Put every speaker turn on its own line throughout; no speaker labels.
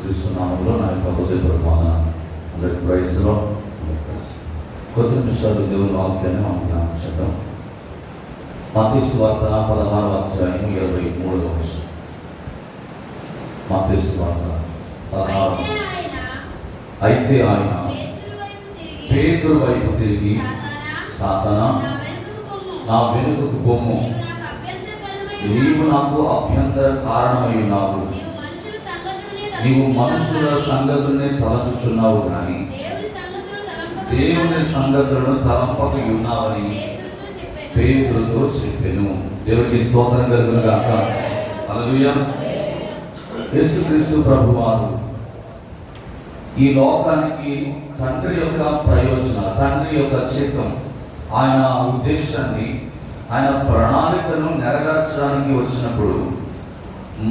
యేసుక్రీస్తు నామములో నా యొక్క హృదయపూర్వక అందరికి ప్రైజ్లో కొద్ది నిమిషాలు దేవుని వాక్యాన్ని మనం జ్ఞాపించడం. మత్తయి సువార్త 16వ అధ్యాయం 23వ వచనం. మత్తయి సువార్త 16. అయితే ఆయన పేతురు వైపు తిరిగి, సాతానా, నా వెనుకకు పొమ్ము, నీవు నాకు అభ్యంతర కారణమై ఉన్నావు. నీవు మనుషుల సంగతుల్ని తలచుచున్నావు కానీ దేవుని సంగతులను తలంపక ఉన్నావని పేతురుతో చెప్పెను. దేవునికి స్తోత్రం కలుగును గాక. హల్లెలూయా. యేసుక్రీస్తు ప్రభువారు ఈ లోకానికి తండ్రి యొక్క ప్రయోజనాలు, తండ్రి యొక్క చిత్తం, ఆయన ఉద్దేశాన్ని, ఆయన ప్రణాళికను నెరవేర్చడానికి వచ్చినప్పుడు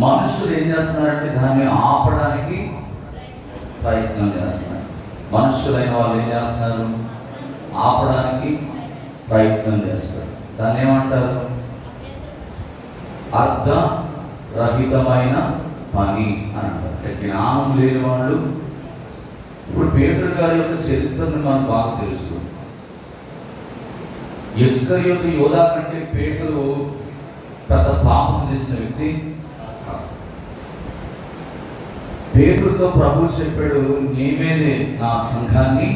మనుషులు ఏం చేస్తున్నారంటే దాన్ని ఆపడానికి ప్రయత్నం చేస్తున్నారు. మనుషులైన వాళ్ళు ఏం చేస్తున్నారు? ఆపడానికి ప్రయత్నం చేస్తారు. దాన్ని ఏమంటారు? అర్థరహితమైన పని అని అంటారు. జ్ఞానం లేని వాళ్ళు. ఇప్పుడు పేతురు గారి యొక్క చరిత్రను మనకు బాగా తెలుసు. ఇస్కరియోతు యోధా కంటే పేతురు పెద్ద పాపం చేసిన వ్యక్తి. పేతురుతో ప్రభు చెప్పాడు, నీవేనే నా సంఘాన్ని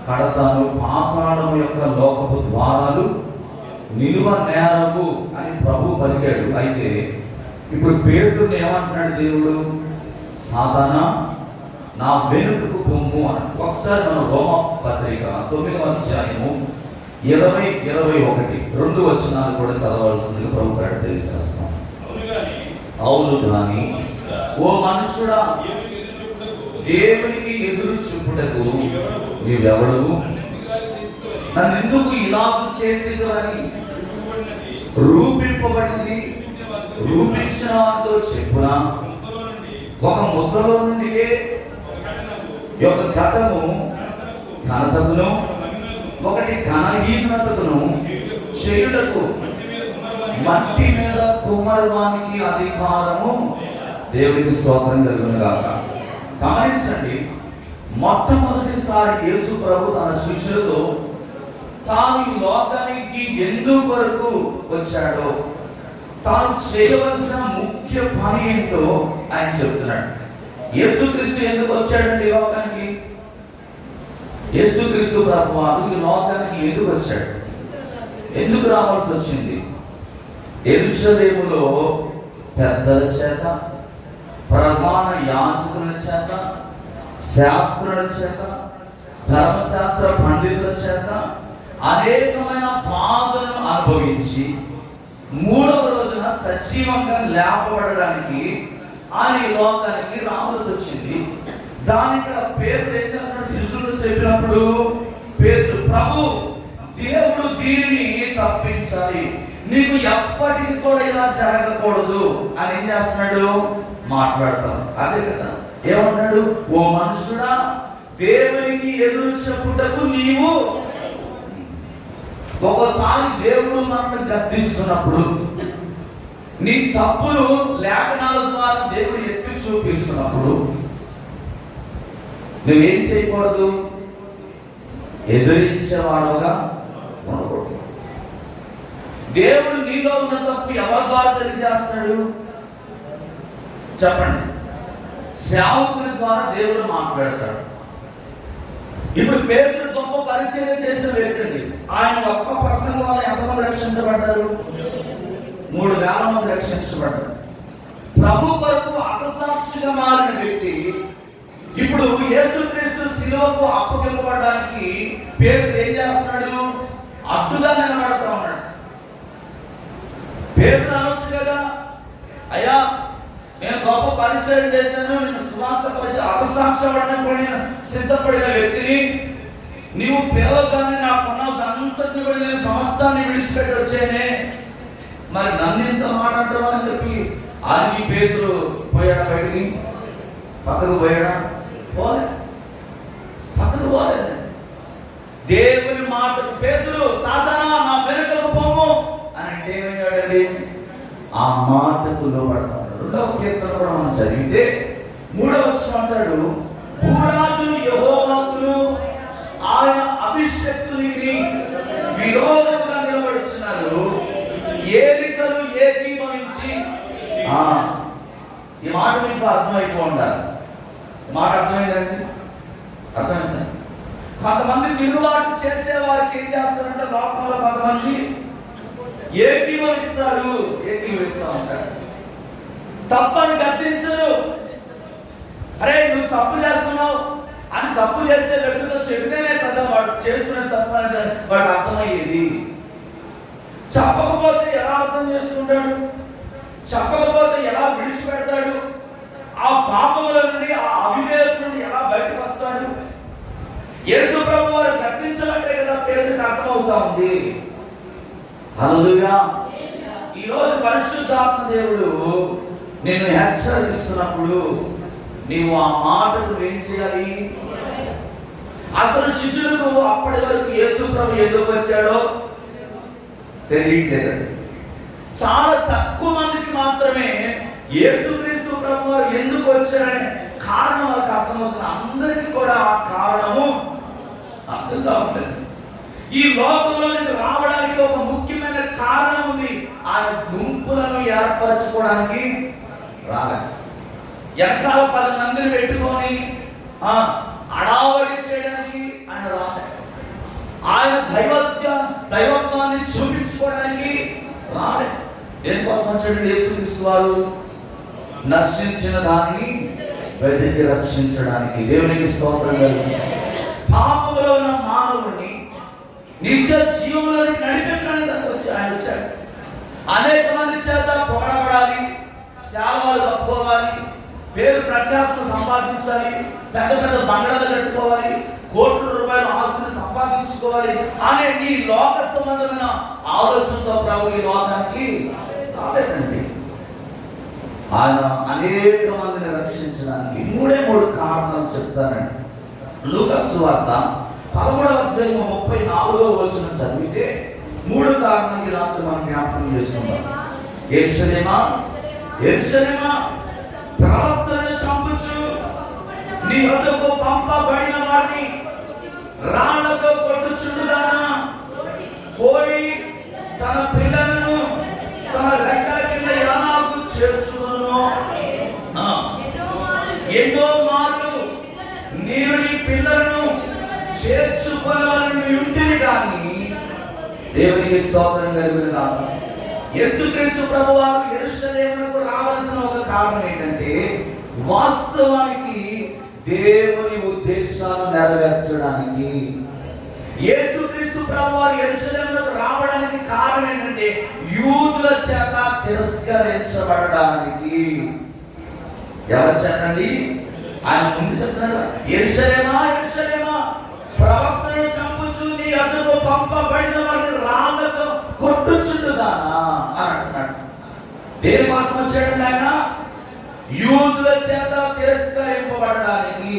కడతాను, పాతాళం యొక్క లోకపు ద్వారాలు నిలువ నేరవు అని ప్రభు పలికాడు. అయితే ఇప్పుడు పేతురుని ఏమంటున్నాడు దేవుడు? సాతానా, నా వెనుకకు పొమ్ము అని. ఒకసారి మనం రోమా పత్రిక 9వ అధ్యాయము 20-21 2 వచనాలు కూడా చదవాల్సిందిగా ప్రభు పేట తెలియజేస్తాం. అవును కానీ ఓ మనుషుడా, దేవునికి ఎదురు చూపుటకు నీవెవడవు? నన్ను ఎందుకు ఇలాగూ చేసేదని రూపింపబడింది రూపించిన వారితో చెప్పునా? ఒక ముద్దలో నుండి ఒక ఘటము ఘనతను, ఒకటి ఘనహీనతను చేయుటకు మట్టి మీద కుమ్మరవానికి అధికారము. దేవునికి స్తోత్రం కలుగును గాక. గమనించండి, మొట్టమొదటిసారి యేసు ప్రభు తన శిష్యులతో తాను ఈ లోకానికి ఎందుకు వచ్చాడో, తాను చేయవలసిన ముఖ్య పని ఏంటో ఆయన చెప్తున్నాడు. యేసుక్రీస్తు ఎందుకు వచ్చాడండి ఈ లోకానికి? యేసుక్రీస్తు ప్రభు ఈ లోకానికి ఎందుకు వచ్చాడు? ఎందుకు రావాల్సి వచ్చింది? యెరూషలేములో పెద్దల చేత, ప్రధాన యాజకుల చేత, శాస్త్రుల చేత, ధర్మశాస్త్ర పండితుల చేత అనేకమైన బాధలను అనుభవించి 3వ రోజున సజీవంగా లేపబడడానికి ఆయన ఈ లోకానికి రావాల్సి వచ్చింది. దానికి పేతురు ఏం చేస్తున్నాడు? శిష్యులు చెప్పినప్పుడు పేతురు, ప్రభు, దేవుడు దీనిని తప్పించాలి, నీకు ఎప్పటికీ కూడా ఇలా జరగకూడదు అని ఏం చేస్తున్నాడు? మాట్లాడతాం. అదే కదా ఏమన్నాడు? ఓ మనుషుడా, దేవునికి ఎదురు చెప్పుటకు నీవు. ఒకసారి దేవుడు మనల్ని గద్దిస్తున్నప్పుడు, నీ తప్పును లేఖనాల ద్వారా దేవుడు ఎత్తి చూపిస్తున్నప్పుడు నువ్వేం చేయకూడదు? ఎదిరించేవాడుగా ఉండకూడదు. దేవుడు నీలో ఉన్న తప్పు ఎవరి ద్వారా తెలియజేస్తాడు? చెప్పండి. సేవకుని ద్వారా దేవుడు మాట్లాడతాడు. ఇప్పుడు పేతురు గొప్ప పరిచయం చేసిన వ్యక్తి. ఆయన ఒక్క ప్రసంగం వల్ల ఎంతమంది రక్షించబడ్డారు? 3,000 మంది రక్షించబడ్డారు. ప్రభు కొరకు అకసాక్షిగా మారిన వ్యక్తి ఇప్పుడు యేసుక్రీస్తు శిలువకు అప్పగింపబడడానికి పేతురు ఏం చేస్తున్నాడు? అడ్డుగా నిలబడతా ఉన్నాడు. పేతురు అనొచ్చు కదా, అయ్యా నేను గొప్ప పరిచయం చేశాను, నేను సువార్త పరిచయం అకసాక్షపడిన సిద్ధపడిన వ్యక్తిని, నీవు పేదగానే నాకున్న అంతటిని కూడా నేను సమస్తాన్ని విడిచిపెట్టి వచ్చానే, మరి నన్ను ఎంత మాట్లాడతావా అని చెప్పి ఆగి పేతురు పోయాడా? బయటికి పక్కకు పోయాడా? పోలే, పక్కకు పోలేదు. దేవుని మాటలు పేతురు, సాతానా, నా వెనుకకు పొమ్ము అని అంటే ఏమయ్యాడండి? ఆ మాటకు లోబడతాడు. 2వ కీర్తన కూడా మనం చదివితే 3వ వచనం అంటాడు, భూరాజు యెహోవాకును ఆయన అభిషేక్తునికి విరోధంగా నిలబడుచున్నారు, ఏలికలు ఏకీభవించి. ఈ మాట మీకు అర్థమైపో ఉండాలి. మాట అర్థమైందండి? అర్థమైందా? కొంతమంది తిరుగుబాటు చేసే వారికి ఏం చేస్తారంటే లోకంలో కొంతమంది ఏకీభవిస్తూ ఉంటారు. తప్పని గద్దించరు. అరే నువ్వు తప్పు చేస్తున్నావు అని తప్పు చేసే వ్యక్తితో చెబితేనే కదా వాడు చేస్తున్న తప్పు అనేది వాడు అర్థమయ్యేది. చెప్పకపోతే ఎలా అర్థం చేసుకుంటాడు? చెప్పకపోతే ఎలా విడిచిపెడతాడు? ఆ పాపముల నుండి, ఆ అవివేకం నుండి ఎలా బయటకు వస్తాడు? యేసు ప్రభు వారు గద్దించబట్టే కదా పేదలకు అర్థమవుతా ఉంది. హల్లెలూయా. ఈరోజు పరిశుద్ధాత్మ దేవుడు నిన్ను హెచ్చరిస్తున్నప్పుడు నీవు ఆ మాటకు ఏం చేయాలి? అసలు శిష్యులకు అప్పటి వరకు యేసు ప్రభు ఎందుకు వచ్చాడో తెలియట్లేదు. చాలా తక్కువ మందికి మాత్రమే యేసుక్రీస్తు ప్రభు వారు ఎందుకు వచ్చారనే కారణం వాళ్ళకి అర్థమవుతుంది. అందరికీ కూడా ఆ కారణము అర్థం కావట్లేదు. ఈ లోకంలోనికి రావడానికి ఒక ముఖ్యమైన కారణం ఉంది. ఆయన గుంపులను ఏర్పరచుకోవడానికి రాలేదు. వెనకాల 10 మందిని పెట్టుకొని అడావడి చేయడానికి ఆయన రాలేదు. ఆయన దైవత్వాన్ని చూపించుకోవడానికి రాలేదు. దేనికోసం వచ్చాడు యేసుక్రీస్తు వారు? నశించిన దాన్ని వెతికి రక్షించడానికి. దేవునికి స్తోత్రం కలుగును. పాపములో ఉన్న మానవుడిని నిత్య జీవంలోకి నడిపించడానికి ఆయన వచ్చాడు. అనేక మంది చేత పొగడబడాలి, సేవలు కప్పుకోవాలి, పేరు ప్రఖ్యాతులు సంపాదించాలి, పెద్ద పెద్ద బంగాళాలు కట్టుకోవాలి, కోట్ల రూపాయల ఆస్తులు సంపాదించుకోవాలి అనే ఈ లోక సంబంధమైన ఆలోచనతో ప్రభు ఈ లోకానికి రాలేదండి. ఆయన అనేక మందిని రక్షించడానికి 3 కారణాలు చెప్తానండి. లూకా సువార్త 13వ అధ్యాయం 34వ వచనం చదివితే 3 కారణాలు రాత్రి మనం జ్ఞాపకం చేసుకుందాం. యెరూషలేమా, యెరూషలేమా, ప్రవక్తలను చంపుచు నీ వద్దకు పంపబడిన వారిని రాళ్లతో కొట్టుచుండుదానా, కోడి తన పిల్లలను తన రెక్కల కింద యానాకు చేర్చును. ఎన్నో మార్లు నీవు నీ పిల్లలను చేర్చుకోవాలని ఉంటుంది కానీ. దేవునికి స్తోత్రం కలుగును గాక. యేసుక్రీస్తు ప్రభువారు యెరూషలేమునకు రావాల్సిన ఒక కారణం ఏంటంటే వాస్తవానికి దేవుని ఉద్దేశాలు నెరవేర్చడానికి. యేసుక్రీస్తు ప్రభువారు యెరూషలేమునకు రావడానికి కారణం ఏంటంటే యూదుల చేత తిరస్కరించబడడానికి. ఎవరు చెప్పండి? ఆయన ముందు చెప్తున్నాడు, యెరూషలేమా, యెరూషలేమా, ప్రవక్తలను చంపుచు నీ వద్దకు పంపబడిన వారిని రాళ్లతో కొట్టుచుండుదానా అని అంటున్నాడు. దేనికోసం వచ్చాడండి ఆయన? యూదుల చేత తిరస్కరింపబడడానికి.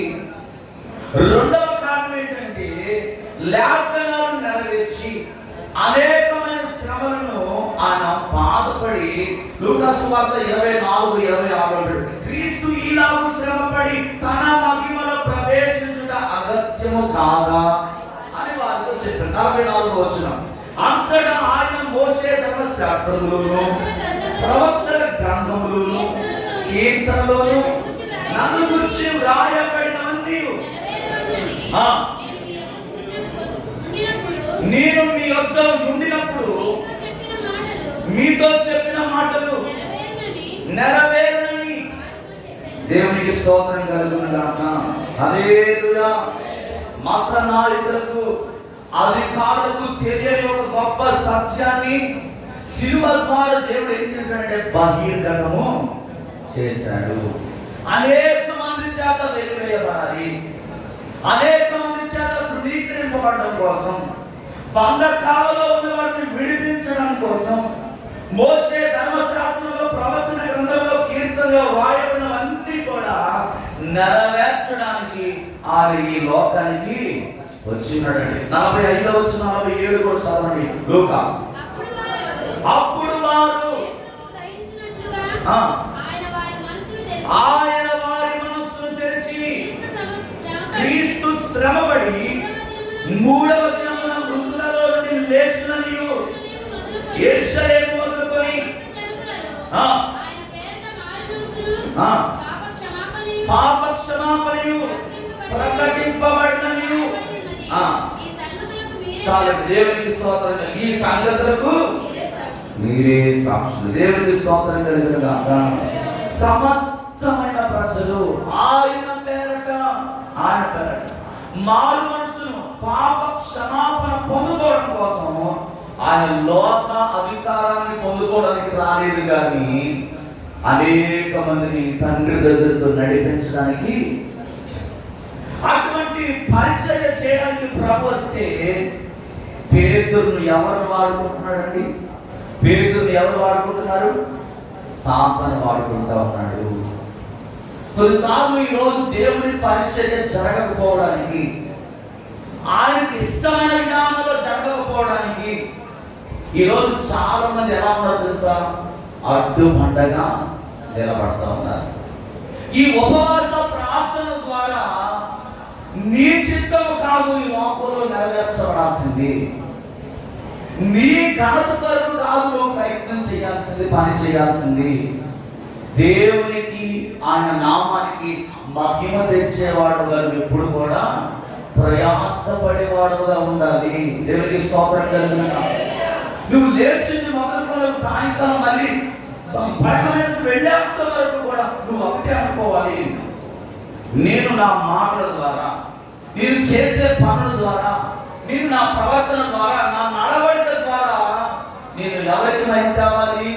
2వ కారణం ఏంటంటే లేఖనాలు నెరవేర్చి అనేకమైన శ్రమలను ఆయన బాధపడి. లూకా సువార్త 24:26 క్రీస్తు ఈలాగు శ్రమపడి తన మహిమలో ప్రవేశించుట అగత్యము కాదా అని వారితో చెప్పారు. 44వ వచనం, అంతటా ఆయన మోషే ధర్మశాస్త్రములను ప్రవక్తల గ్రంథములను కీర్తనలోను నన్ను గురించి వ్రాయబడినవన్నీ నేను మీ వద్ద ఉండినప్పుడు మీతో చెప్పిన మాటలు నెరవేరునని. దేవునికి స్తోత్రం కలుగును గాక. హల్లెలూయా. మత నాయకులకు, అధికారులకు తెలియని ఒక గొప్ప సత్యాన్ని శిలువ ద్వారా దేవుడు ఏం చేశాడంటే బహిర్గతము చేశాడు. అనేక మంది చేత వెలివేయబడాలి, అనేక మంది చేత తృణీకరింపబడడం కోసం, బంధకాలలో ఉన్న వారిని విడిపించడం కోసం మోషే ధర్మశాస్త్రంలో, ప్రవచన గ్రంథంలో, కీర్తనలో రాయబడినవన్నీ కూడా నెరవేర్చడానికి ఆయన ఈ లోకానికి వచ్చినాడండి. 45వ వచనం 47 కూడా చదవండి. లూకా. అప్పుడు వారు ఆయన వారి మనసు పాప క్షమాపణయు ప్రకటింపబడినయు. చాలా దేవునికి స్తోత్రం. ఈ సంగతులకు మీరే సాక్షులు. దేవునికి స్తోత్రం కలుగునుగాక. సమస్తమైన ప్రజలు ఆయన పేరట మారు మనసును పాప క్షమాపణ పొందుకోవడం కోసము ఆయన లోక అధికారాన్ని పొందుకోవడానికి రాలేదు, కానీ అనేక మందిని తండ్రి దగ్గరకు నడిపించడానికి, అటువంటి పరిచయ చేయడానికి ప్రభు వస్తే పేతురును ఎవరు వాడుకుంటున్నాడండి? పేతురును ఎవరు వాడుకుంటున్నారు? సాతాను వాడుకుంటా ఉన్నాడు. కొన్నిసార్లు ఈరోజు దేవుని పరిచర్య జరగకపోవడానికి, ఆయనకి ఇష్టమైన విధానంలో జరగకపోవడానికి ఈరోజు చాలా మంది ఎలా ఉన్నారు తెలుసా? అడ్డుబండగా నిలబడతా ఉన్నారు. ఈ ఉపవాస ప్రార్థన ద్వారా నీ చిత్తము కాదు ఈ లోకంలో నెరవేర్చబడాల్సింది, నీ ఘనత కొరకు కాదు నువ్వు ప్రయత్నం చేయాల్సింది, పని చేయాల్సింది. దేవునికి ఆయన నామానికి మహిమ తెచ్చేవాడుగా ఎప్పుడు కూడా ప్రయాసపడేవాడుగా ఉండాలి. దేవునికి స్తోత్రం కలుగునుగాక. నువ్వు లేచింది మొదలుకొని సాయంకాలం మళ్ళీ పడకలకు వెళ్ళేంత వరకు కూడా నువ్వు ఒకటే అనుకోవాలి, నేను నా మాటల ద్వారా, నేను చేసే పనుల ద్వారా, నేను నా ప్రవర్తన ద్వారా, నా నడవడిక ద్వారా నేను ఎవరికి మహిమ తేవాలి?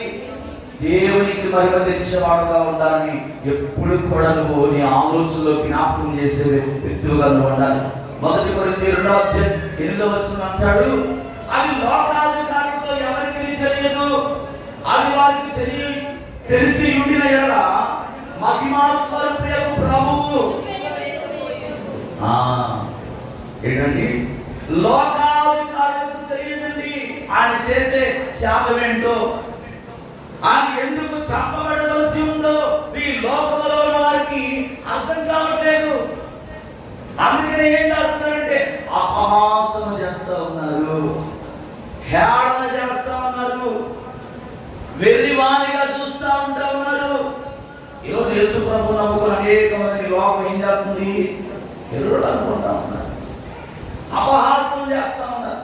దేవునికి మహిమ తెచ్చేవాడుగా ఉండాలని ఎప్పుడు కూడా నువ్వు నీ ఆలోచనలో జ్ఞాపకం చేసే వ్యక్తులుగా నువ్వు ఉండాలి. 1 కొరింథీయులు 2:8 అంటాడు, అది లోకాధికారంతో ఎవరికి తెలియదు, అది వారికి తెలిసి ఉండిన ఎడల మహిమా స్వరూపుడైన ప్రభువు ఏంటండి లోకాధికారులకు తెలియదండి ఆయన చేసే త్యాగం ఏంటో, ఆయన ఎందుకు చంపబడవలసి ఉందో ఈ లోకంలో ఉన్న వారికి అర్థం కావట్లేదు. అందుకనే ఏం చేస్తున్నారంటే అపహాసం చేస్తా ఉన్నారు, హేళన చేస్తా ఉన్నారు, వెర్రివాణిగా చూస్తా ఉంటా ఉన్నారు. ఈరోజు యేసు ప్రభు నమ్ముకుని అనేక మంది లోకం ఏం చేస్తుంది? ఎరువులు అనుకుంటా ఉన్నారు, అపహాసం చేస్తా ఉన్నారు,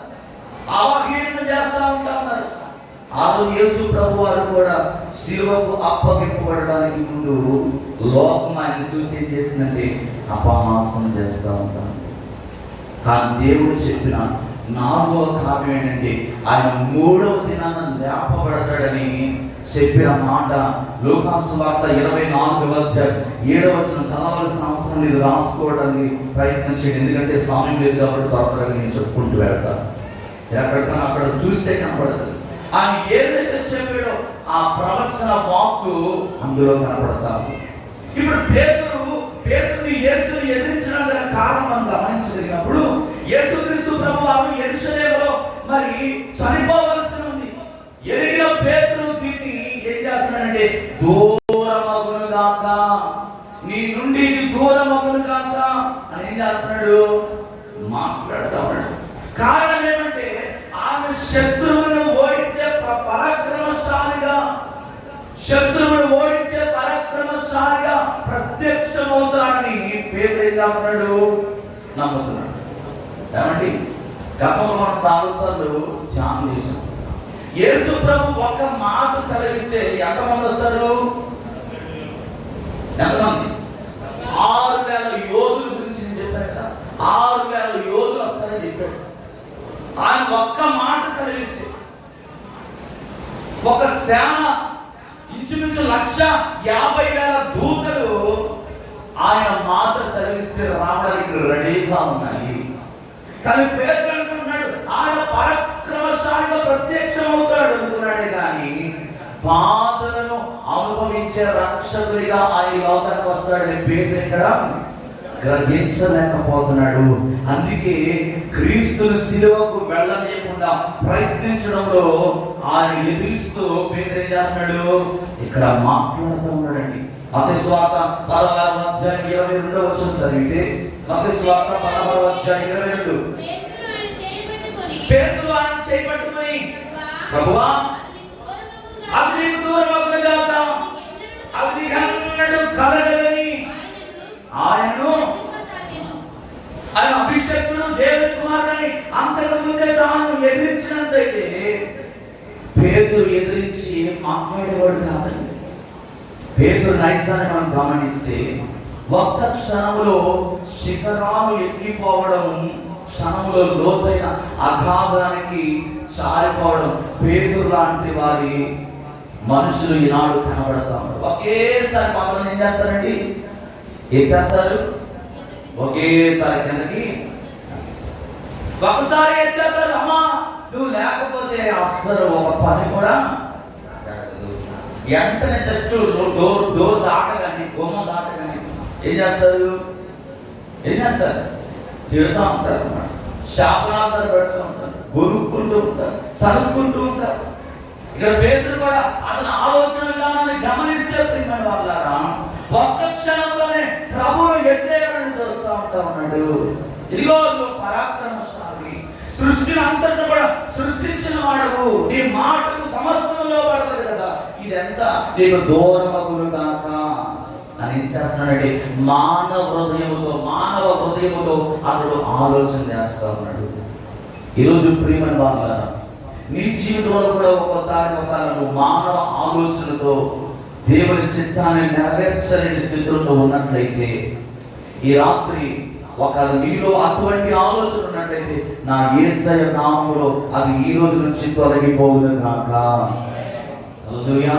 అవహేళన చేస్తా ఉంటా ఉన్నారు. ఆ రోజు యేసు ప్రభు వారు కూడా శిలువకు అప్పగింపబడడానికి ముందు లోకం ఆయన చూసి ఏం చేసిందంటే అపహాసం చేస్తూ ఉంటాను. కానీ దేవుడు చెప్పిన 4వ కార్యం ఏంటంటే ఆయన 3వ దినాన లేపబడతాడని చెప్పిన మాట లూకాసు వార్త 24:7 చదవలసిన అవసరం లేదు, రాసుకోవడానికి ప్రయత్నం చేయండి. ఎందుకంటే సమయం లేదు కాబట్టి త్వరగా నేను చెప్పుకుంటూ వెళ్తాను. ఎక్కడికైనా అక్కడ చూస్తే కనపడుతుంది. ఆయన ఏదైతే చెప్పాడో ఆ ప్రవచన వాక్కు అందులో కనపడతాము. ఇప్పుడు పేతురుని యేసుని ఎదిరించడం గల కారణం మనం గమనించగలిగినప్పుడు, యేసుక్రీస్తు ప్రభువారు యెరూషలేములో మరి చనిపోవలసి ఉంది. ఎరిగిన పేతురు దీన్ని ఏం చేస్తున్నాడంటే దూరమగును గాక, నీ నుండి దూరమగును గాక అని ఏం చేస్తున్నాడు? మాట్లాడుతూ ఉన్నాడు. కారణం ఏమంటే ఆయన శత్రువులను ఓడించే పరాక్రమశాలిగా ప్రత్యక్షమవుతాడని పేతురు ఏం చేస్తున్నాడు? నమ్ముతున్నాడు. ఏమండి, గతంలో మనం చాలాసార్లు ధ్యానం చేశాం. యేసు ప్రభు ఒక మాట సెలవిస్తే ఎంతమంది వస్తారు? ఎంతమంది? 6,000 యోధుల గురించి నేను చెప్పాను కదా, 6,000 యోధులు వస్తారని చెప్పాడు. ఆయన ఒక్క మాట సెలవిస్తే ఒక సేన ఇంచుమించు 150,000 దూతలు ఆయన మాట సెలవిస్తే రావడానికి రెడీగా ఉన్నాయి. కానీ పేతురు అనుకుంటున్నాడు ఆయన పరాక్రమశాలిగా ప్రత్యక్షం అవుతాడు అనుకున్నాడే కానీ బాధలను అనుభవించే రక్షకుడిగా ఆయన లోకానికి వస్తాడని పేతురు ఇక్కడ గ్రహించలేకపోతున్నాడు. అందుకే క్రీస్తుని శిలువకు వెళ్ళలేకుండా ప్రయత్నించడంలో ఆయన ఎదురుస్తూ పేతురు ఏం చేస్తున్నాడు? ఇక్కడ మాట్లాడుతూ ఉన్నాడండి. మత్తయి సువార్త 16:22 చదివితే, మత్తయి సువార్త 16:22 పేతురు ఆయన చేపట్టుకొని, ప్రభువా అది నీకు దూరమగును గాక, అది నీకు ఎన్నడూ కలగదని పేతురు నైజాన్ని మనం గమనిస్తే ఒక్క క్షణంలో శిఖరాలు ఎక్కిపోవడం, క్షణంలో లోతైన అగాధానికి చారిపోవడం. పేతురు లాంటి వారి మనుషులు ఈనాడు కనబడతా ఉన్నారు. ఒకేసారి మాత్రం ఏం చేస్తారండి? ఎత్తేస్తారు, ఒకేసారి కిందకి. ఒకసారి ఎత్తేస్తారు, అమ్మా నువ్వు లేకపోతే అస్సలు ఒక పని కూడా వెంటనే జస్ట్ డోర్ దాటగానే, గుమ్మ దాటగానే ఏం చేస్తారు? తిడుతూ ఉంటారు అన్నమాట. శాపనార్థాలు పెడుతూ ఉంటారు, గొరుక్కుంటూ ఉంటారు, సరుక్కుంటూ ఉంటారు. ఇక్కడ పేతురు కూడా అతని ఆలోచన విధానాన్ని గమనిస్తే ప్రియమైన వాళ్ళారా, ఒక్క క్షణంలోనే ప్రభువును వ్యతిరేకమని చూస్తూ ఉంటా ఉన్నాడు. ఇదిగో పరాక్రమశాలి, సృష్టిని అంతటా కూడా సృష్టించిన వాడు, నీ మాటకు సమస్తంలో పడతారు కదా, ఇదంతా నీకు దూరమగును గాక అని ఏం చేస్తున్నాడంటే మానవ హృదయముతో అతడు ఆలోచన చేస్తా ఉన్నాడు. ఈరోజు ప్రియమైన వాళ్ళారా, నీ జీవితంలో కూడా ఒక్కోసారి నువ్వు మానవ ఆలోచనతో దేవుని చిత్తాన్ని నెరవేర్చలేని స్థితిలో ఉన్నట్లయితే, ఈ రాత్రి ఒకవేళ నీలో అటువంటి ఆలోచన ఉన్నట్లయితే నా యేసయ్య నామములో అది ఈ రోజు నుంచి తొలగిపోవును గాక. హల్లెలూయా.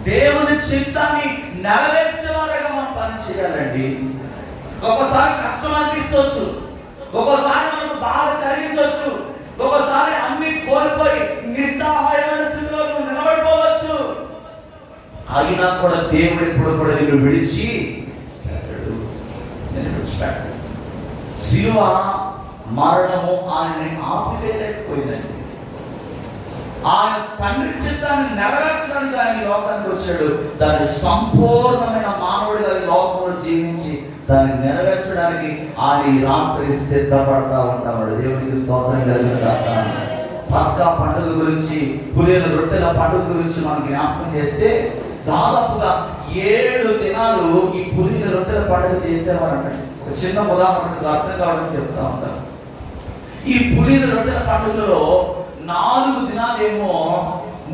దేవుని చిత్తాన్ని నెరవేర్చేవారుగా మనం పని చేయాలండి. ఒకసారి కష్టం అనిపించవచ్చు, ఒకసారి మనకు బాధ కలిగించవచ్చు, ఒకసారి అన్ని కోల్పోయి నిస్సహాయమైన స్థితిలో నువ్వు నిలబడిపోవచ్చు. అయినా కూడా దేవుడు ఎప్పుడు కూడా నిన్ను విడిచి శిలువ మరణము ఆయన్ని ఆపివేయలేకపోయిందండి. ఆయన తండ్రి చిత్తాన్ని నెరవేర్చడానికి ఆయన లోకానికి వచ్చాడు. దాన్ని సంపూర్ణమైన మానవుడిగా ఈ లోకంలో జీవించి దాన్ని నెరవేర్చడానికి ఆయన ఈ రాత్రి సిద్ధపడతా ఉంటాడు. దేవునికి స్తోత్రం కలుగుగాక. పస్కా పండుగ గురించి, పులియన రొట్టెల పండుగ గురించి మనం జ్ఞాపకం చేస్తే, దాదాపుగా 7 దినాలు ఈ పులియన రొట్టెల పండుగ చేసేవారంట. ఒక చిన్న ఉదాహరణకు అర్థం కావడం చెప్తా ఉంటారు. ఈ పులియన రొట్టెల పండుగలో 4 దినాలేమో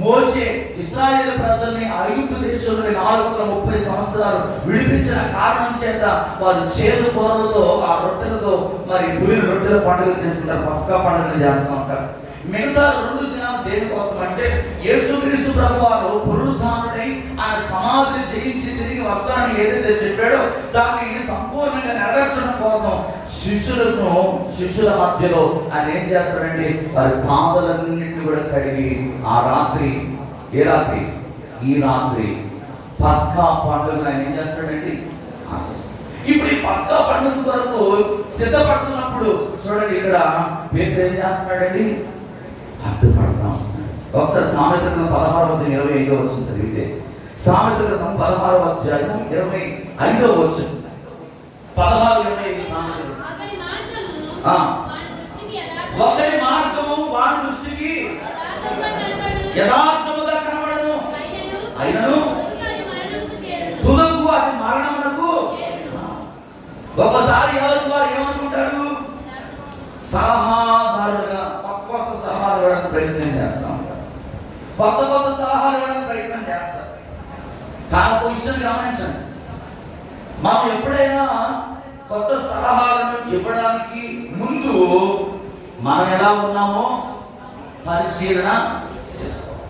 మోషే ఇశ్రాయేలు ప్రజల్ని ఐగుప్తు దేశంలో 430 సంవత్సరాలు విడిపించిన కారణం చేత వారు చేదు కూరలతో, ఆ రొట్టెలతో మరి పులియన రొట్టెల పండుగ చేసుకుంటారు, పస్కా పండుగలు చేస్తూ ఉంటారు. మిగతా 2 దినాలు దేనికోసం అంటే, యేసుక్రీస్తు ప్రభువారు పునరుద్ధానుడై ఆయన సమాధిని జయించి తిరిగి వస్తానని ఏదైతే చెప్పాడో దాన్ని సంపూర్ణంగా నెరవేర్చడం కోసం శిష్యుల మధ్యలో ఆయన ఏం చేస్తాడంటే వారి పాపలన్నింటినీ కూడా కడిగి ఆ రాత్రి, ఈ రాత్రి పస్కా పండుగ ఆయన ఏం చేస్తాడండి. ఇప్పుడు ఈ పస్కా పండుగ కొరకు సిద్ధపడుతున్నప్పుడు చూడండి, ఇక్కడ పేతురు ఏం చేస్తున్నాడండి, అడ్డుపడతాం. ఒకసారి సామెతల గ్రంథం 16:25 చదివితే, సామెతల గ్రంథం 16:25 16:25 ఒకరి మార్గము వాడి దృష్టికి యథార్థముగా కనబడను, అయినను తుదకు అది మరణమునకు. ఒకసారి వారు ఏమనుకుంటారు, సలహాదారులుగా కొత్త సలహాలు ఇవ్వడానికి ప్రయత్నం చేస్తూ ఉంటారు, కొత్త సలహాలు ఇవ్వడానికి ప్రయత్నం చేస్తారు. కానీ ఒక విషయం గమనించండి, మనం ఎప్పుడైనా కొత్త సలహాలను ఇవ్వడానికి ముందు మనం ఎలా ఉన్నామో పరిశీలన చేసుకోవాలి.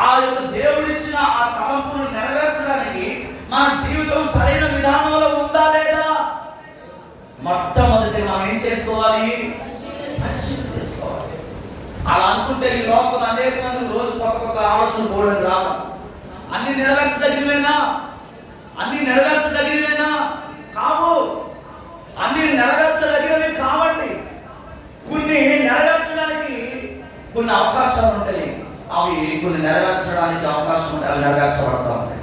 ఆ యొక్క దేవుడిచ్చిన ఆ తలంపును నెరవేర్చడానికి మన జీవితం సరైన విధానంలో ఉందా లేదా మొట్టమొదటి మనం ఏం చేసుకోవాలి, పరిశీలన చేసుకోవాలి. అలా అనుకుంటే ఈ లోపల అనేక మంది రోజు కొత్త ఆలోచన పోవడం రాదు. అన్ని నెరవేర్చదగినవేనా కావు. అన్ని నెరవేర్చదగినవి కావండి. కొన్ని నెరవేర్చడానికి కొన్ని అవకాశాలు ఉంటాయి, అవి కొన్ని నెరవేర్చడానికి అవకాశం ఉంటాయి, అవి నెరవేర్చబడతా ఉంటాయి.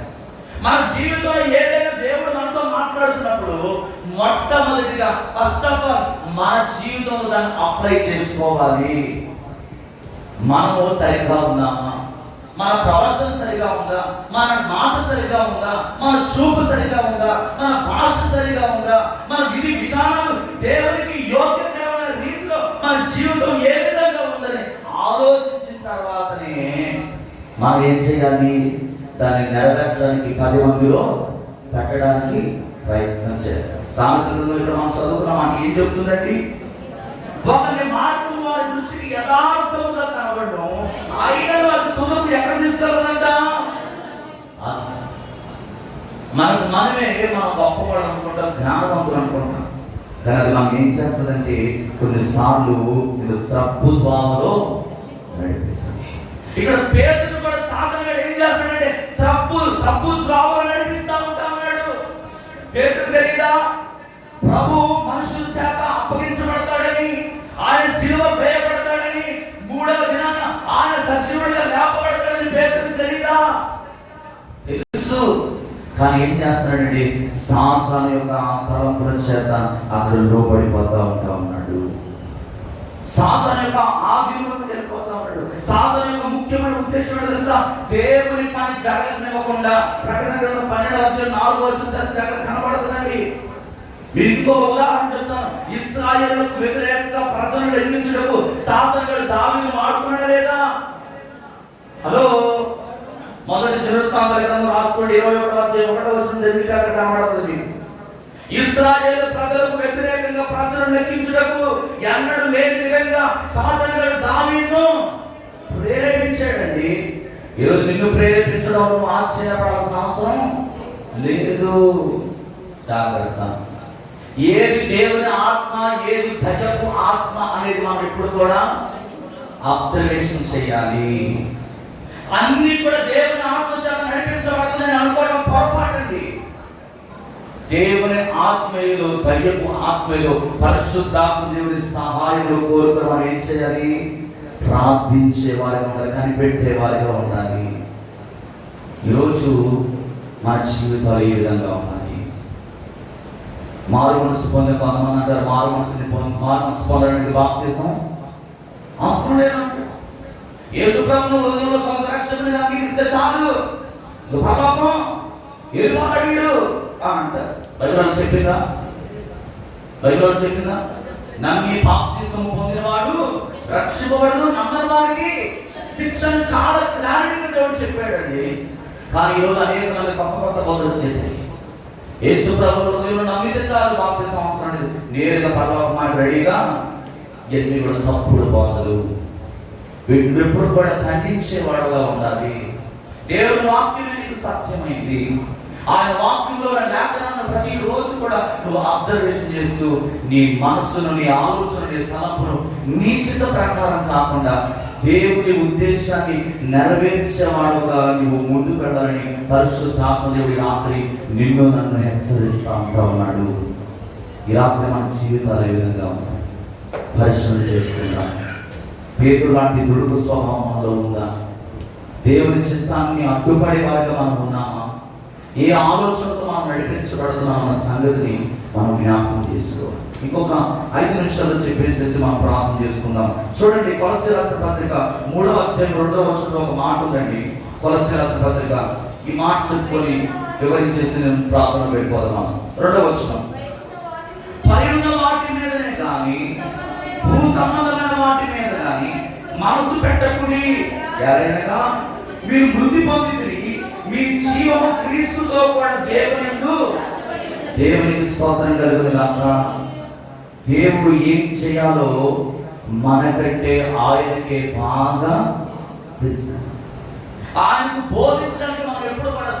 మన జీవితంలో ఏదైనా దేవుడు మనతో మాట్లాడుతున్నప్పుడు మొట్టమొదటిగా ఫస్ట్ ఆఫ్ ఆల్ మన జీవితంలో దాన్ని అప్లై చేసుకోవాలి. మనము సరిగ్గా ఉన్నామా, మన ప్రవర్తన సరిగా ఉందా, మన మాట సరిగా ఉందా, మన చూపు సరిగా ఉందా, మన భాష సరిగా ఉందా, మన విధి విధానాలు దేవునికి యోగ్యకరమైన రీతిలో మన జీవితం ఏ విధంగా ఉందని ఆలోచించిన తర్వాతనే మనం ఏం చేయాలి, దాన్ని నెరవేర్చడానికి 10 మందిలో పెట్టడానికి ప్రయత్నం చేయాలి. సామెతలలో ఇక్కడ మనం చదువుకున్నాం అంటే ఏం చెప్తుందండి? ఒకరి మార్గం వారి దృష్టికి యథార్థముగా కనబడడం, అయినా వారి తులకు ఎక్కడ తీసుకెళ్ళదంట? మనకు మనమే మనం గొప్పవాళ్ళు అనుకుంటాం, జ్ఞానవంతులు అనుకుంటాం. కానీ అది మనం ఏం చేస్తుందంటే కొన్నిసార్లు ఇది తప్పు ద్వామలో నడిపిస్తుంది. ఇక్కడ పేతురు కూడా సాధనగా ఏం చేస్తాడంటే తప్పు ద్వామలో నడిపిస్తా ఉంటా ఉన్నాడు. పేతురు తెలీదా ప్రభు మనుషుల చేత అప్పగించబడతాడని, ఆయన శిలువ వేయబడతాడని, 3వ దినాన ఆయన సజీవుడిగా లేపబడతాడని పేతురు తెలీదా? తెలుసు. కానీ ఏం చేస్తున్నాడంటే సాతాను యొక్క తలంపుల చేత అతడు లోబడిపోతా ఉంటా ఉన్నాడు. సాతాను యొక్క ఆధీనంలోకి వెళ్ళిపోతా ఉన్నాడు. సాతాను యొక్క ముఖ్యమైన ఉద్దేశం ఏంటో తెలుసా? దేవుని పని జరగనివ్వకుండా. ప్రకటన గ్రంథం 12:4 అక్కడ కనబడుతుందండి. మీరు ఇంకొక ఉదాహరణ చెప్తాను. ఇశ్రాయేలుకు వ్యతిరేకంగా ప్రజలను లెక్కించుటకు సాతాను దావీదును వాడుకున్నాడా లేదా? హలో, మొదటి దినవృత్తాంతాల గ్రంథం రాసుకోండి, 21వ చదివితే అక్కడ కనబడుతుంది. ఇశ్రాయేలు ప్రజలకు వ్యతిరేకంగా ప్రజలను లెక్కించుటకు ఎన్నడూ లేని విధంగా సాతాను దావీదును ప్రేరేపించాడండి. ఈరోజు నిన్ను ప్రేరేపించడం నువ్వు ఆశ్చర్యపడాల్సిన అవసరం లేదు. జాగ్రత్త. ఏది దేవుని ఆత్మ, ఏది దయ్యపు ఆత్మ అనేది మనం ఇప్పుడు కూడా అబ్జర్వేషన్ చేయాలి. అన్ని కూడా దేవుని ఆత్మ చేత నడిపించబడుతుందని అనుకోవడం పొరపాటండి. దేవుని ఆత్మీయులు, దయ్యపు ఆత్మీయులు, పరిశుద్ధాత్మ దేవుని సహాయంలో కోరుకుని మనం ఏం చేయాలి? ప్రార్థించే వారిగా ఉండాలి, కనిపెట్టే వారిగా ఉండాలి. ఈరోజు మన జీవితాలు ఏ విధంగా ఉన్నాయి? మారు మనసు పొందే కొంతమంది అంటారు, మారు మనసు పొందడానికి బాప్తిసం అవసరం లేదంటారు. యేసు ప్రభువును హృదయంలో సొంత రక్షకునిగా అంగీకరిస్తే చాలు, పరలోకం ఎదురుపోతాడు వీడు అంటారు. బైబిల్ చెప్పిందా? బైబిల్ చెప్పిందా? నమ్మి బాప్తిసం పొందినవాడు రక్షింపబడదు, నమ్మని వారికి శిక్షను చాలా క్లారిటీగా దేవుడు చెప్పాడండి. కానీ ఈరోజు అనేక మంది కొత్త బోధలు వచ్చేసాయి. యేసు ప్రభువు హృదయంలో నమ్మితే చాలు, బాప్తిసం అవసరం లేదు, నేరుగా పరలోకం రెడీగా. ఎన్ని కూడా తప్పుడు బోధలు. వీటిని ఎప్పుడు కూడా ఖండించేవాడుగా ఉండాలి. దేవుని వాక్యమే నీకు సత్యమైంది. ఆయన వాక్యంలో లేఖనాలను ప్రతిరోజు కూడా నువ్వు అబ్జర్వేషన్ చేస్తూ నీ మనస్సును, నీ ఆలోచన, నీ తలంపును నీ చిత్త ప్రకారం కాకుండా దేవుని ఉద్దేశాన్ని నెరవేర్చేవాడుగా నువ్వు ముందుకు వెళ్ళాలని పరిశుద్ధాత్మ దేవుడి రాత్రి నిన్ను నన్ను హెచ్చరిస్తూ ఉంటా ఉన్నాడు. ఈ రాత్రి మన జీవితాలు ఏ విధంగా ఉన్నాయి పరిశీలన చేసుకుందాం. పేతురు లాంటి దుడుకు స్వభావం మనలో ఉందా? దేవుని చిత్తాన్ని అడ్డుపడే వారిగా మనం ఉన్నామా? ఏ ఆలోచనతో మనం నడిపించబడుతున్నాం అన్న సంగతిని మనం జ్ఞాపకం చేసుకోవాలి. ఇంకొక 5 నిమిషాలు చెప్పేసేసి మనం ప్రార్థన చేసుకుందాం. చూడండి, కొలస్సీ రాసిన పత్రిక 3వ అధ్యాయం 2వ వచనంలో ఒక మాట ఉందండి. కొలస్సీ రాసిన పత్రిక ఈ మాట చెప్పుకొని వివరించేసి నేను ప్రార్థన వెళ్ళిపోదాం. 2వ వచనం, పైన వాటి మీదనే కానీ భూ సంబంధమైన వాటి మీద కానీ మనసు పెట్టకుడి, ఎలాగనగా మీరు మృతి పొందితిరి, మీ జీవము క్రీస్తుతో కూడా దేవునికి స్తోత్రం కలుగును గాక. దేవుడు ఏం చేయాలో మనకంటే ఆయనకే బాగా తెలుసు. ఆయనకు బోధించడానికి మనం ఎప్పుడు కూడా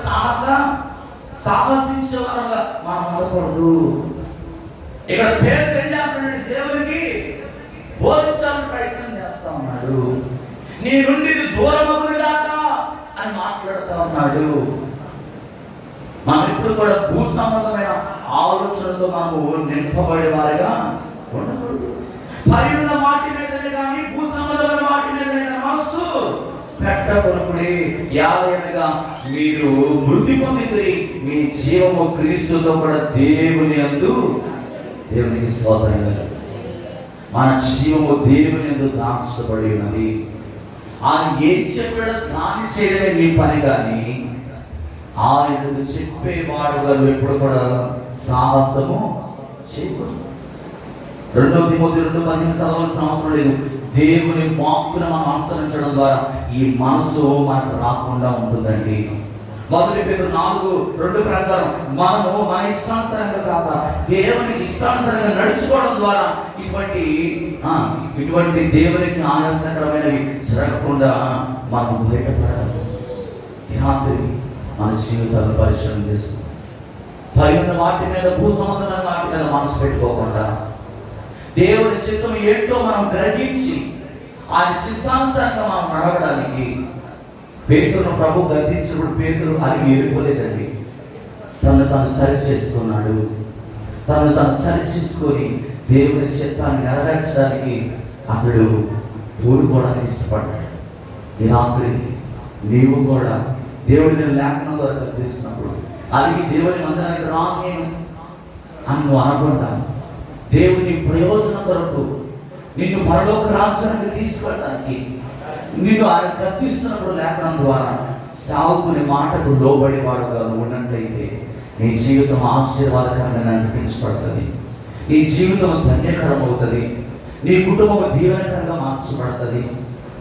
సాహసించే వారంగా మనం ఉండకూడదు. ఇక్కడ పేరు ఏం చేస్తున్నాడు? దేవునికి బోధించాలని ప్రయత్నం చేస్తా ఉన్నాడు. నీ నుండి దూరమగును గాక అని మాట్లాడుతూ ఉన్నాడు. మనం ఇప్పుడు కూడా భూ సంబంధమైన ఆలోచనతో మనము నింపబడే వారిగా ఉండకూడదు. పైన వాటి మీదనే కానీ భూ సంబంధమైన వాటి మీదనే మనస్సు పెట్టకూడదు. యాదనగా మీరు మృతి పొందితిరి, మీ జీవము క్రీస్తుతో కూడా దేవునికి స్తోత్రం. మన జీవము దేవుని యందు దాచబడి ఉన్నది. ఆయన ఏం చెప్పాడో దాన్ని చేయడమే నీ పని. కానీ ఆయనకు చెప్పేవాడుగా ఎప్పుడు కూడా సాహసము చేయకూడదు. 2 తిమోతి 2:15 చదవాల్సిన అవసరం లేదు. దేవుని వాక్కును మనం అనుసరించడం ద్వారా ఈ మనసు మనకు రాకుండా ఉంటుందండి. మొదటి పేతురు 4:2 ప్రకారం మనము మన ఇష్టానుసారంగా కాక దేవునికి ఇష్టానుసారంగా నడుచుకోవడం ద్వారా ఇటువంటి దేవునికి ఆయాసకరమైనవి జరగకుండా మనం బయటపడాలి. ఈ రాత్రి మన జీవితాలను పరిశ్రమ చేస్తాం. పైన వాటి మీద, భూసముద్రమైన వాటి మీద మనసు పెట్టుకోకుండా దేవుని చిత్తం ఏంటో మనం గ్రహించి ఆయన చిత్తానుసారంగా మనం నడవడానికి పేతురును ప్రభు గద్దించినప్పుడు పేతురు అది ఎరుకోలేదండి. తను సరి చేసుకున్నాడు. తను సరి చేసుకొని దేవుని చిత్తాన్ని నెరవేర్చడానికి అతడు తోడుకోవడానికి ఇష్టపడ్డాడు. ఈ రాత్రి నీవు కూడా దేవుడిని లేఖనం ద్వారా గద్దిస్తున్నప్పుడు అది దేవుని మందిరానికి రాను అని నువ్వు అనకుండా దేవుని ప్రయోజనం కొరకు నిన్ను పరలోక రాజ్యానికి తీసుకెళ్ళడానికి నిన్ను ఆయన గద్దిస్తున్నప్పుడు లేఖనం ద్వారా సాగుకునే మాటకు లోబడేవాడుగా నువ్వు ఉన్నట్లయితే నీ జీవితం ఆశీర్వాదకరంగా అనిపించబడుతుంది. నీ జీవితం ధన్యకరం అవుతుంది. నీ కుటుంబం దీవెనకరంగా మార్చబడుతుంది.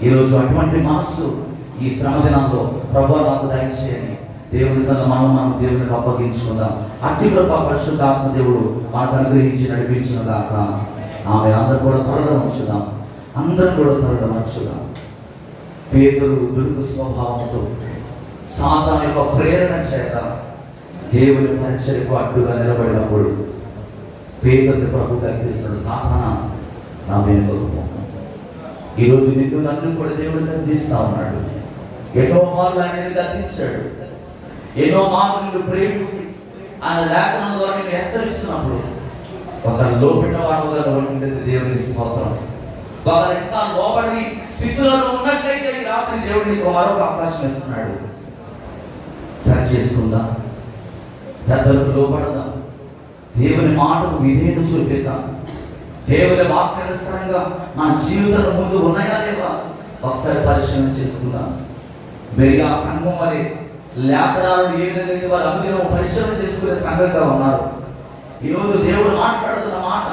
ఈరోజు అటువంటి మనస్సు ఈ శ్రమ దినంలో ప్రభువా నాకు దయచేయని దేవుని సన్న మనం దేవునికి అప్పగించుకుందాం. అట్టి కృప పరిశుద్ధాత్మ దేవుడు మనకు అనుగ్రహించి నడిపించిన దాక ఆమె అందరూ కూడా త్వరగా ఉంచుదాం. అందరం కూడా త్వరగా ఉంచుదాం. పేతురు దుర్గు స్వభావంతో సాతాను యొక్క ప్రేరణ చేత దేవుని పరిచర్యకు అడ్డుగా నిలబడినప్పుడు పేతురుని ప్రభు గద్దిస్తాడు. సాతానా నా వెనుక ఈరోజు నిన్ను నన్ను కూడా దేవుడు గద్దిస్తా ఉన్నాడు. ఎన్నో మార్లు ఆయన గద్దించాడు. ఎన్నో మార్లు నిన్ను ప్రేమ ఆయన లేఖనం ద్వారా నేను హెచ్చరిస్తున్నప్పుడు ఒక లోపడిన వాడుగా దేవుని స్తోత్రం. ఒకరు ఇంకా లోబడి స్థితిలో ఉన్నట్లయితే ఈ రాత్రి దేవుడు నీకు మరొక అవకాశం ఇస్తున్నాడు. సరి చేసుకుందాం. పెద్దలకు లోబడదాం. దేవుని మాటకు విధేయత చూపిద్దాం. దేవుని వాక్యానుసారంగా మన జీవితంలో ముందు ఉన్నాయా లేవా ఒకసారి పరిశీలన చేసుకుందాం. బెరిగా సంఘం వల్ల లేఖనాలను ఏ విధంగా వారు అనుదినం పరిశీలన చేసుకునే సంఘంగా ఉన్నారు. ఈరోజు దేవుడు మాట్లాడుతున్న మాట,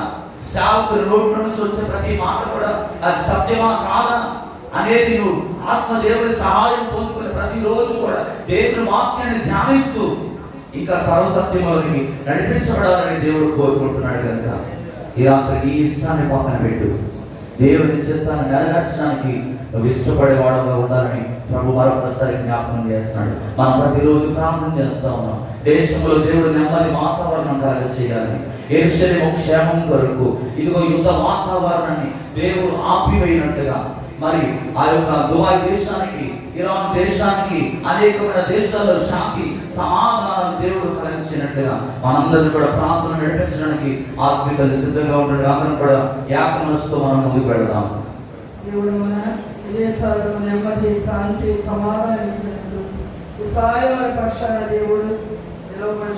సేవకుని నోట్ల నుంచి వచ్చే ప్రతి మాట కూడా అది సత్యమా కాదా అనేది నువ్వు ఆత్మదేవుని సహాయం పొందుకుని ప్రతిరోజు కూడా దేవుని వాక్యాన్ని ధ్యానిస్తూ ఇంకా సర్వసత్యంలోనికి నడిపించబడాలని దేవుడు కోరుకుంటున్నాడు. కనుక ఈ రాత్రి నీ ఇష్టాన్ని పక్కన పెట్టు. దేవుని చిత్తాన్ని నెరవేర్చడానికి నువ్వు ఇష్టపడేవాడుగా ఉండాలని ప్రభు మరొకసారి జ్ఞాపకం చేస్తున్నాడు. మనం ప్రతిరోజు ప్రార్థన చేస్తా ఉన్నాం. దేశంలో దేవుడు నెమ్మది వాతావరణం కలగ చేయాలి. యెరూషలేము క్షేమం కొరకు ఇదిగో యుద్ధ వాతావరణాన్ని దేవుడు ఆపివేయినట్టుగా మరి ఆ యొక్క దుబాయ్ దేశానికి, ఇరాన్ దేశానికి, అనేకమైన దేశాల్లో శాంతి సమాధానాలు దేవుడు కలిగించినట్టుగా మనందరినీ కూడా ప్రార్థన నడిపించడానికి ఆత్మీయులు సిద్ధంగా ఉండడం. అందరం కూడా ఏకమనసుతో మనం ముందుకు పెడదాం.
దేవుడు మన విదేశాల్లో నెమ్మది, శాంతి, సమాధానం ఇచ్చినట్టు ఈ స్థాయి వారి పక్షాన దేవుడు నిలవబడి